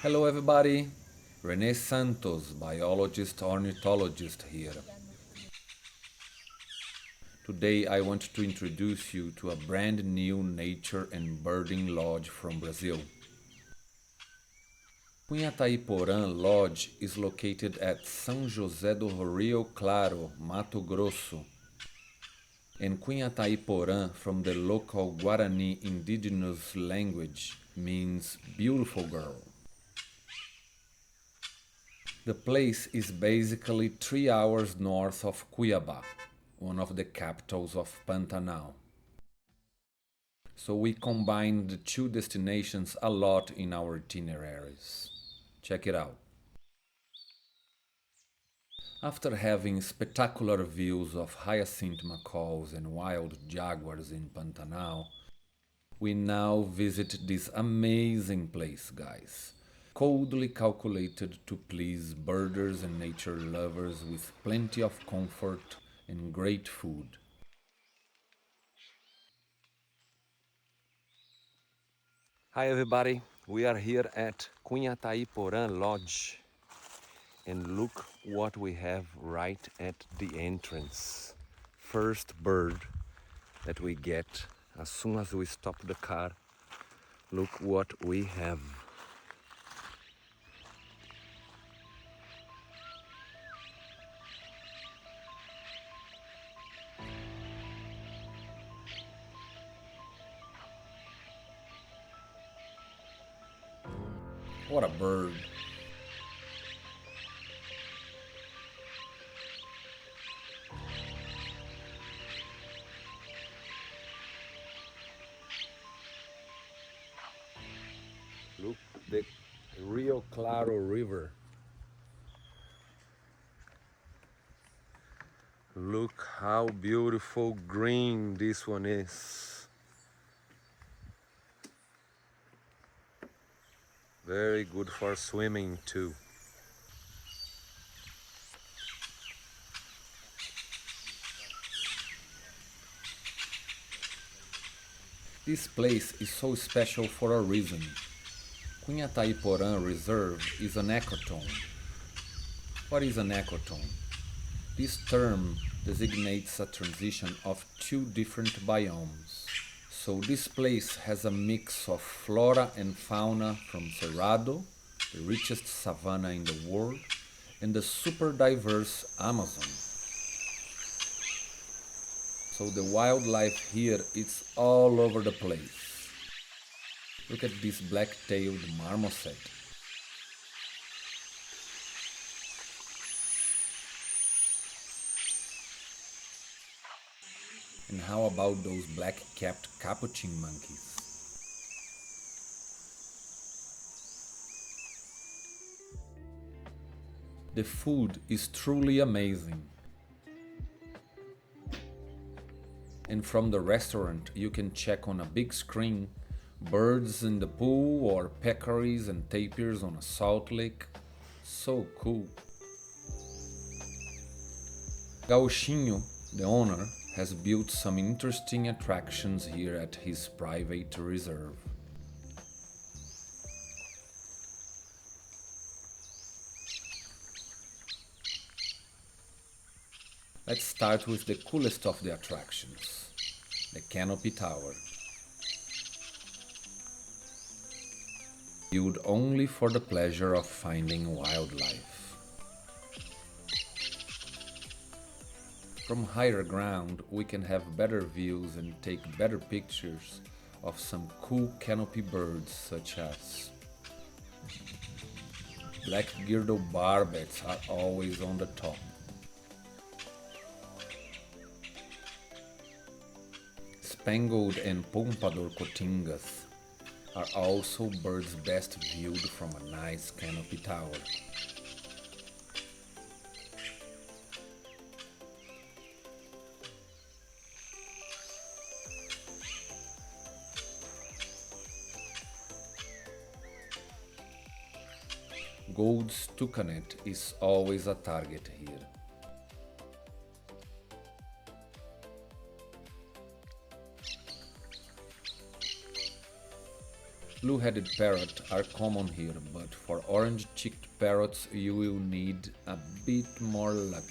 Hello everybody, Rene Santos, biologist ornithologist here. Today I want to introduce you to a brand new nature and birding lodge from Brazil. Cunhataí Porã Lodge is located at São José do Rio Claro, Mato Grosso. And Cunhataí Porã, from the local Guarani indigenous language, means beautiful girl. The place is basically 3 hours north of Cuiabá, one of the capitals of Pantanal. So we combine the two destinations a lot in our itineraries. Check it out. After having spectacular views of hyacinth macaws and wild jaguars in Pantanal, we now visit this amazing place, guys. Coldly calculated to please birders and nature lovers with plenty of comfort and great food. Hi everybody, we are here at Cunhataí Porã Lodge and look what we have right at the entrance. First bird that we get as soon as we stop the car. Look what we have. What a bird! Look the Rio Claro River. Look how beautiful green this one is. Very good for swimming too. This place is so special for a reason. Cunhataí Porã Reserve is an ecotone. What is an ecotone? This term designates a transition of two different biomes. So this place has a mix of flora and fauna from Cerrado, the richest savanna in the world, and the super diverse Amazon. So the wildlife here is all over the place. Look at this black-tailed marmoset. And how about those black-capped capuchin monkeys? The food is truly amazing. And from the restaurant you can check on a big screen birds in the pool or peccaries and tapirs on a salt lake. So cool. Gauchinho, the owner, has built some interesting attractions here at his private reserve. Let's start with the coolest of the attractions, the Canopy Tower. Built only for the pleasure of finding wildlife. From higher ground we can have better views and take better pictures of some cool canopy birds such as black-girdle barbets are always on the top. Spangled and pompadour cotingas are also birds best viewed from a nice canopy tower. Gold's toucanet is always a target here. Blue-headed parrots are common here, but for orange-cheeked parrots you will need a bit more luck.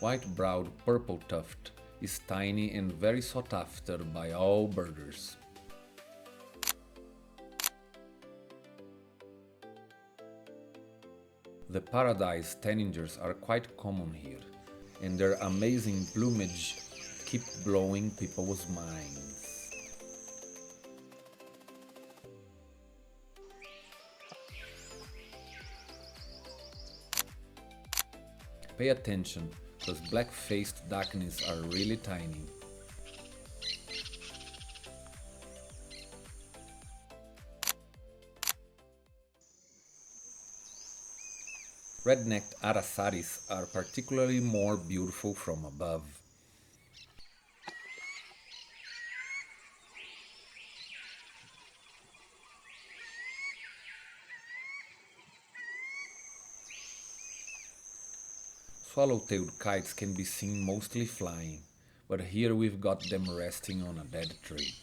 White-browed purple tuft is tiny and very sought after by all birders. The paradise tanagers are quite common here, and their amazing plumage keep blowing people's minds. Pay attention, because black-faced ducklings are really tiny. Red-necked arasaris are particularly more beautiful from above. Swallow-tailed kites can be seen mostly flying, but here we've got them resting on a dead tree.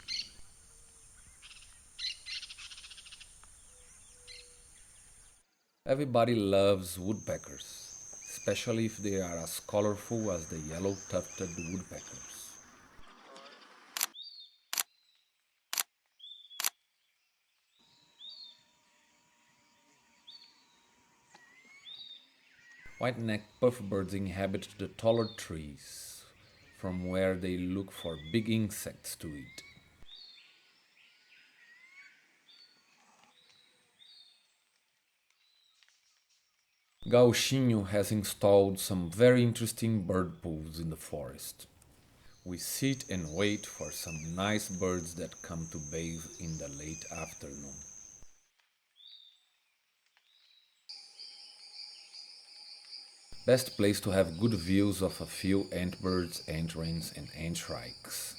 Everybody loves woodpeckers, especially if they are as colorful as the yellow-tufted woodpeckers. White-necked puffbirds inhabit the taller trees, from where they look for big insects to eat. Gauchinho has installed some very interesting bird pools in the forest. We sit and wait for some nice birds that come to bathe in the late afternoon. Best place to have good views of a few antbirds, ant-wrens and ant-shrikes.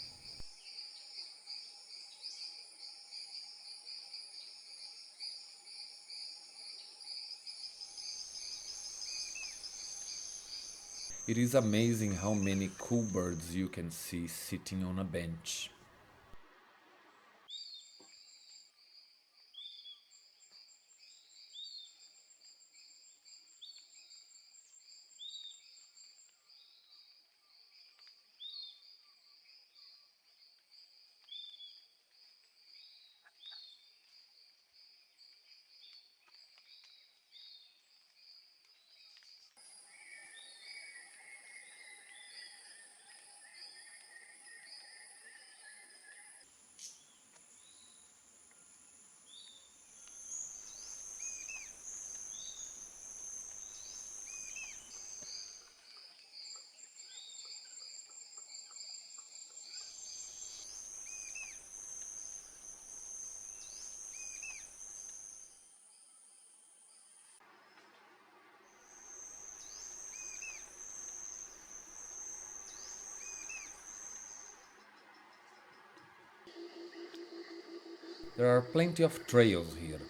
It is amazing how many cool birds you can see sitting on a bench. There are plenty of trails here,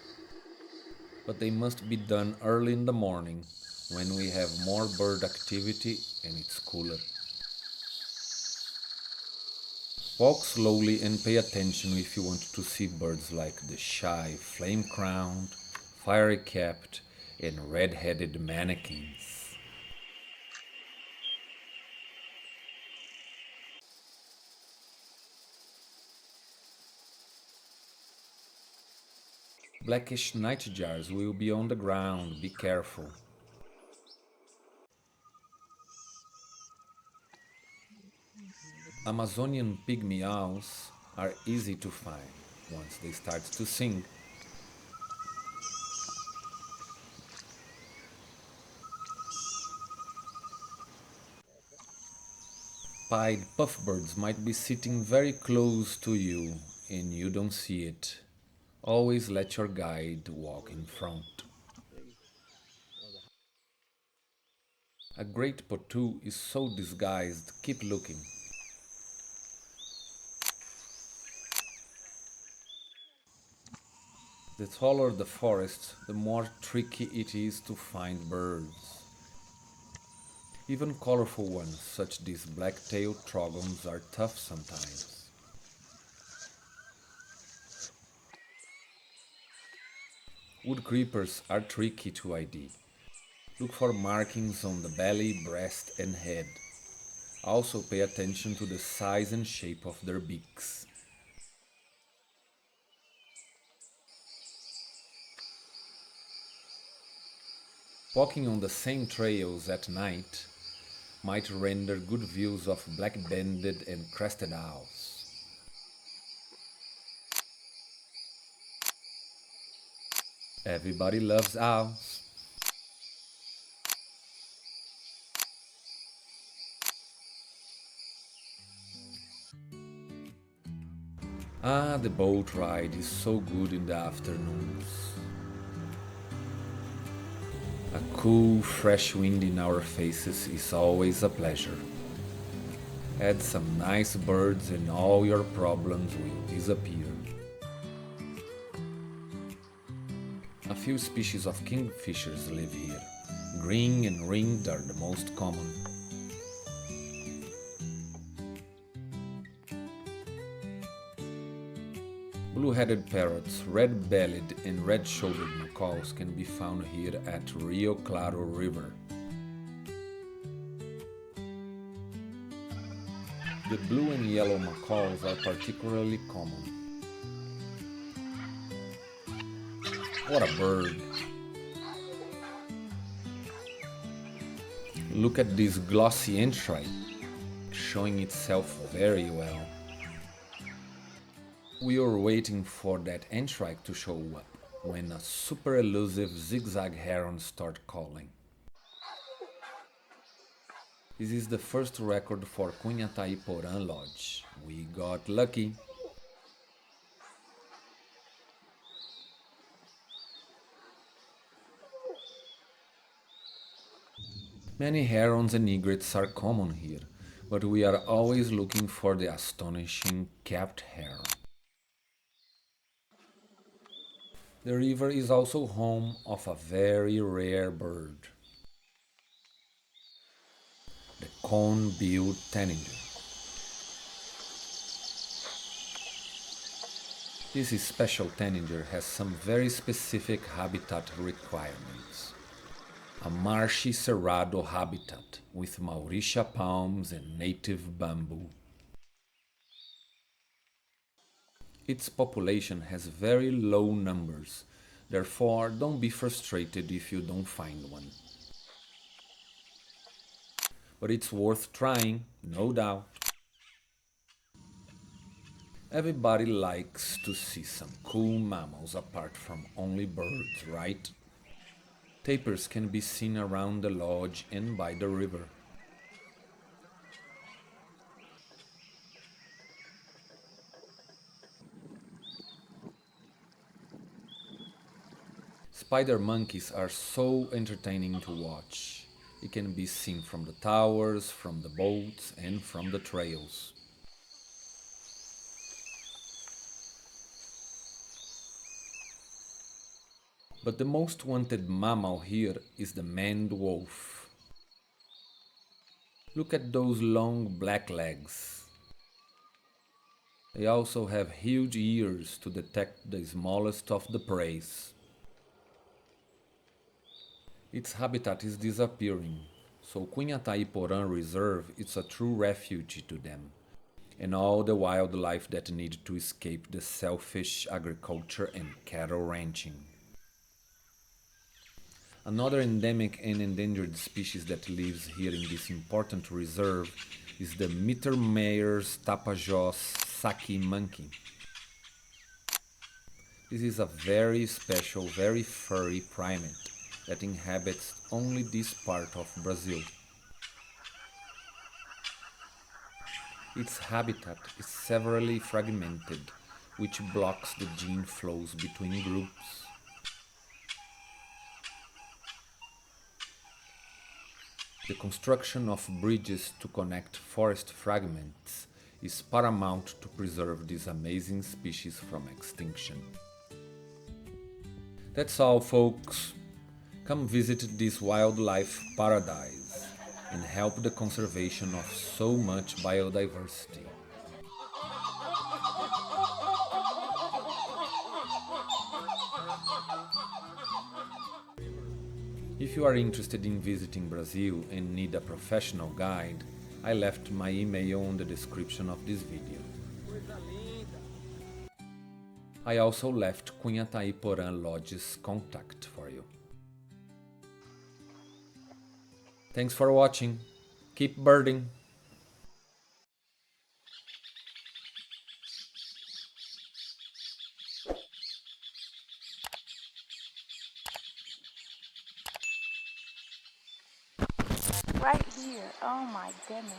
but they must be done early in the morning when we have more bird activity and it's cooler. Walk slowly and pay attention if you want to see birds like the shy flame-crowned, fiery-capped and red-headed manakins. Blackish nightjars will be on the ground, be careful. Amazonian pygmy owls are easy to find once they start to sing. Pied puffbirds might be sitting very close to you and you don't see it. Always let your guide walk in front. A great potu is so disguised, keep looking. The taller the forest, the more tricky it is to find birds. Even colorful ones, such as these black-tailed trogons, are tough sometimes. Wood creepers are tricky to ID. Look for markings on the belly, breast, and head. Also pay attention to the size and shape of their beaks. Walking on the same trails at night might render good views of black-banded and crested owls. Everybody loves owls. Ah, the boat ride is so good in the afternoons. A cool, fresh wind in our faces is always a pleasure. Add some nice birds and all your problems will disappear. A few species of kingfishers live here. Green and ringed are the most common. Blue-headed parrots, red-bellied and red-shouldered macaws can be found here at Rio Claro River. The blue and yellow macaws are particularly common. What a bird! Look at this glossy entrite, showing itself very well. We were waiting for that entrite to show up, when a super elusive zigzag heron started calling. This is the first record for Cunhataí Porã Lodge. We got lucky. Many herons and egrets are common here, but we are always looking for the astonishing capped heron. The river is also home of a very rare bird, the cone-billed tanager. This special tanager has some very specific habitat requirements. A marshy cerrado habitat with Mauritia palms and native bamboo. Its population has very low numbers, therefore don't be frustrated if you don't find one. But it's worth trying, no doubt. Everybody likes to see some cool mammals apart from only birds, right? Tapirs can be seen around the lodge and by the river. Spider monkeys are so entertaining to watch. It can be seen from the towers, from the boats, and from the trails. But the most wanted mammal here is the maned wolf. Look at those long black legs. They also have huge ears to detect the smallest of the prey. Its habitat is disappearing, so Cunhataí Porã Reserve is a true refuge to them, and all the wildlife that need to escape the selfish agriculture and cattle ranching. Another endemic and endangered species that lives here in this important reserve is the Mittermeier's Tapajós saki monkey. This is a very special, very furry primate that inhabits only this part of Brazil. Its habitat is severely fragmented, which blocks the gene flows between groups. The construction of bridges to connect forest fragments is paramount to preserve this amazing species from extinction. That's all, folks. Come visit this wildlife paradise and help the conservation of so much biodiversity. If you are interested in visiting Brazil and need a professional guide, I left my email on the description of this video. I also left Cunhataí Porã Lodge's contact for you. Thanks for watching. Keep birding! Right here. Oh my goodness.